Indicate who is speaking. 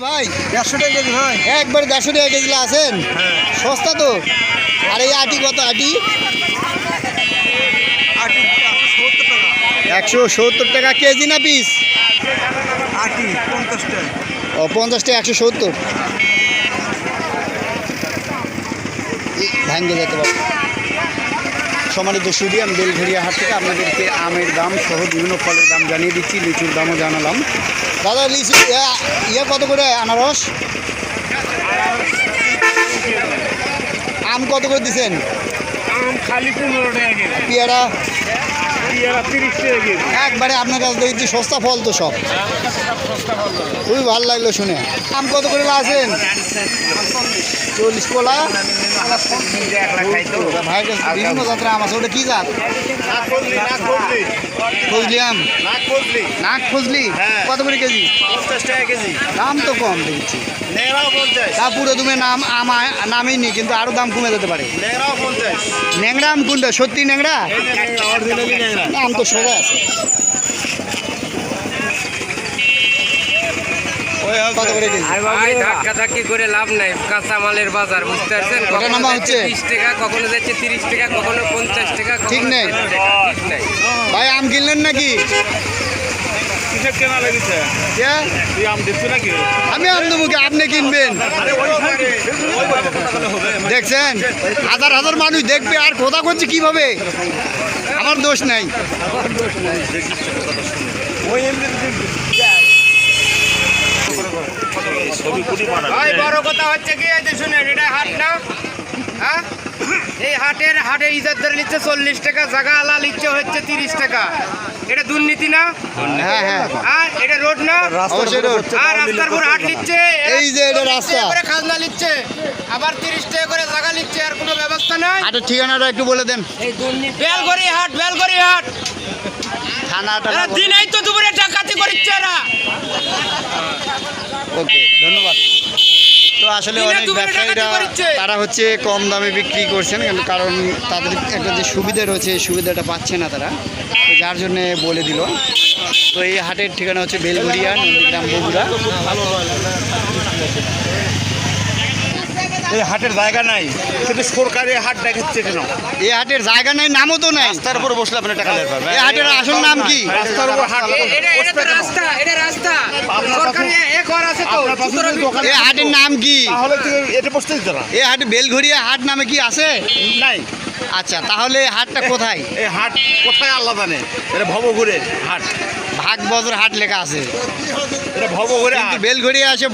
Speaker 1: ভাই
Speaker 2: 150 টাকা কেজি ভাই।
Speaker 1: একবার 150 টাকা কেজি আছেন, সস্তা তো। আর এই আটি কত? আটি 170 টাকা কেজি না পিস?
Speaker 2: আটি 50 টাকা।
Speaker 1: ও 50 টাকা 170 ভাঙ্গে যেতে পারে। সম্মানিত সুদী, আমি বেলঘরিয়া হাট থেকে আপনাদেরকে আমের দাম সহ বিভিন্ন ফলের দাম জানিয়ে দিচ্ছি, লিচুর দামও জানালাম। দাদা লিচু ইয়ে কত করে? আনারস আম কত করে দিচ্ছেন?
Speaker 2: আম খালি 15 টাকা কেজি।
Speaker 1: পেয়ারা
Speaker 2: পেয়ারা 30 টাকা কেজি।
Speaker 1: একবারে আপনার কাছে দেখছি সস্তা ফল তো সব। খুবই ভালো লাগলো শুনে। আম কত করে আছেন? 40 কোলা। ভাইয়ের কাছে বিভিন্ন জাতের আম আছে। ওটা কি জাত? ফজলি আম। নাক ফজলি কত করে কেজি?
Speaker 2: 50 টাকা কেজি।
Speaker 1: দাম তো কম দেখছি।
Speaker 2: নেংরাও 50।
Speaker 1: তা পুরো তুমি নামই নি, কিন্তু আরো দাম কমে যেতে পারে।
Speaker 2: নেংরাও 50।
Speaker 1: ন্যাংরা আম কোনটা? সত্যি ন্যাংরা?
Speaker 2: এই যে নেংরা, অরিজিনালি নেংরা।
Speaker 1: আম তো সোজা আছে। কত করে কেজি?
Speaker 3: ভাই ধাক্কাধাক্কি করে লাভ নাই, কাঁচামালের বাজার বুঝতে পারছেন।
Speaker 1: ওটা
Speaker 3: কখনো
Speaker 1: নামা
Speaker 3: যাচ্ছে
Speaker 1: হচ্ছে
Speaker 3: 30 টাকা, কখনো যাচ্ছে 30 টাকা, কখনো 50 টাকা,
Speaker 1: ঠিক
Speaker 3: কখনো
Speaker 1: নেই।
Speaker 3: 60 টাকা, ঠিক নাই।
Speaker 1: ভাই আম কিনলেন নাকি?
Speaker 2: কিসের কেনা লেগেছে?
Speaker 1: কে?
Speaker 2: তুই আম দিচ্ছ নাকি?
Speaker 1: আমি আম দেবো কি? আপনি কিনবেন?
Speaker 2: আরে ওই তাহলে হবে।
Speaker 1: দেখছেন হাজার হাজার মানুষ দেখবে, আর কথা করছে কিভাবে? আমার দোষ নাই।
Speaker 2: ওই এমনি ছবি কুটি বানাবে।
Speaker 3: ভাই বড় কথা হচ্ছে কি, এই যে শুনেন, এটা হাট না, হ্যাঁ? এই হাটে ইজাত ধরে নিচ্ছে 40 টাকা, জায়গা আলা নিচ্ছে হচ্ছে 30 টাকা। এটা দুর্নীতি না?
Speaker 1: হ্যাঁ হ্যাঁ,
Speaker 3: আর এটা রোড না?
Speaker 1: অবশ্যই রোড।
Speaker 3: আর রাস্তার উপর হাট নিচ্ছে,
Speaker 1: এই যে এটা রাস্তা।
Speaker 3: করে খাজনা নিচ্ছে, আবার 30 টাকা করে জায়গা নিচ্ছে, আর কোনো ব্যবস্থা নাই।
Speaker 1: হাটের ঠিকানাটা একটু বলে দেন।
Speaker 3: বেলঘড়ি হাট, বেলঘড়ি হাট।
Speaker 1: থানাটা
Speaker 3: এরা দিনেই তো দুপুরে ডাকাতি করছে এরা।
Speaker 1: ওকে, ধন্যবাদ। তো আসলে
Speaker 3: দিনে
Speaker 1: অনেক
Speaker 3: দুপুরে
Speaker 1: ব্যবসায়ীরা
Speaker 3: ডাকাতি করছে।
Speaker 1: তারা হচ্ছে কম দামে বিক্রি করছেন, কিন্তু কারণ তাদের একটা যে সুবিধা রয়েছে এই সুবিধাটা পাচ্ছে না তারা, তো যার জন্যে বলে দিল। তো এই হাটের ঠিকানা হচ্ছে বেলঘরিয়া, নন্দীগ্রাম, বগুড়া।
Speaker 2: এই হাটের জায়গা নাই, কিন্তু সরকারি হাট দেখাচ্ছে কেন?
Speaker 1: এই হাটের জায়গা নাই, নামও তো নাই।
Speaker 2: রাস্তার উপর বসলে আপনি টাকা দিতে পারবেন।
Speaker 1: এই হাটের আসল নাম কি?
Speaker 2: রাস্তার উপর হাট।
Speaker 3: এটা তো রাস্তা, এটা রাস্তা। সরকারি ঘর আছে তো।
Speaker 1: এই হাটের নাম কি?
Speaker 2: তাহলে তুই এটা বসতে দিতে না।
Speaker 1: এই হাটে বেলঘরিয়া হাট নামে কি আছে?
Speaker 2: নাই।
Speaker 1: আচ্ছা, তাহলে হাটটা কোথায়?
Speaker 2: এই হাট কোথায় আল্লাহ জানে। এটা ভবঘুরে হাট।
Speaker 1: ভাগবজর হাট লেখা আছে,
Speaker 2: এটা ভবঘুরে
Speaker 1: কিন্তু
Speaker 2: হাট।
Speaker 1: বেলঘরিয়া আছে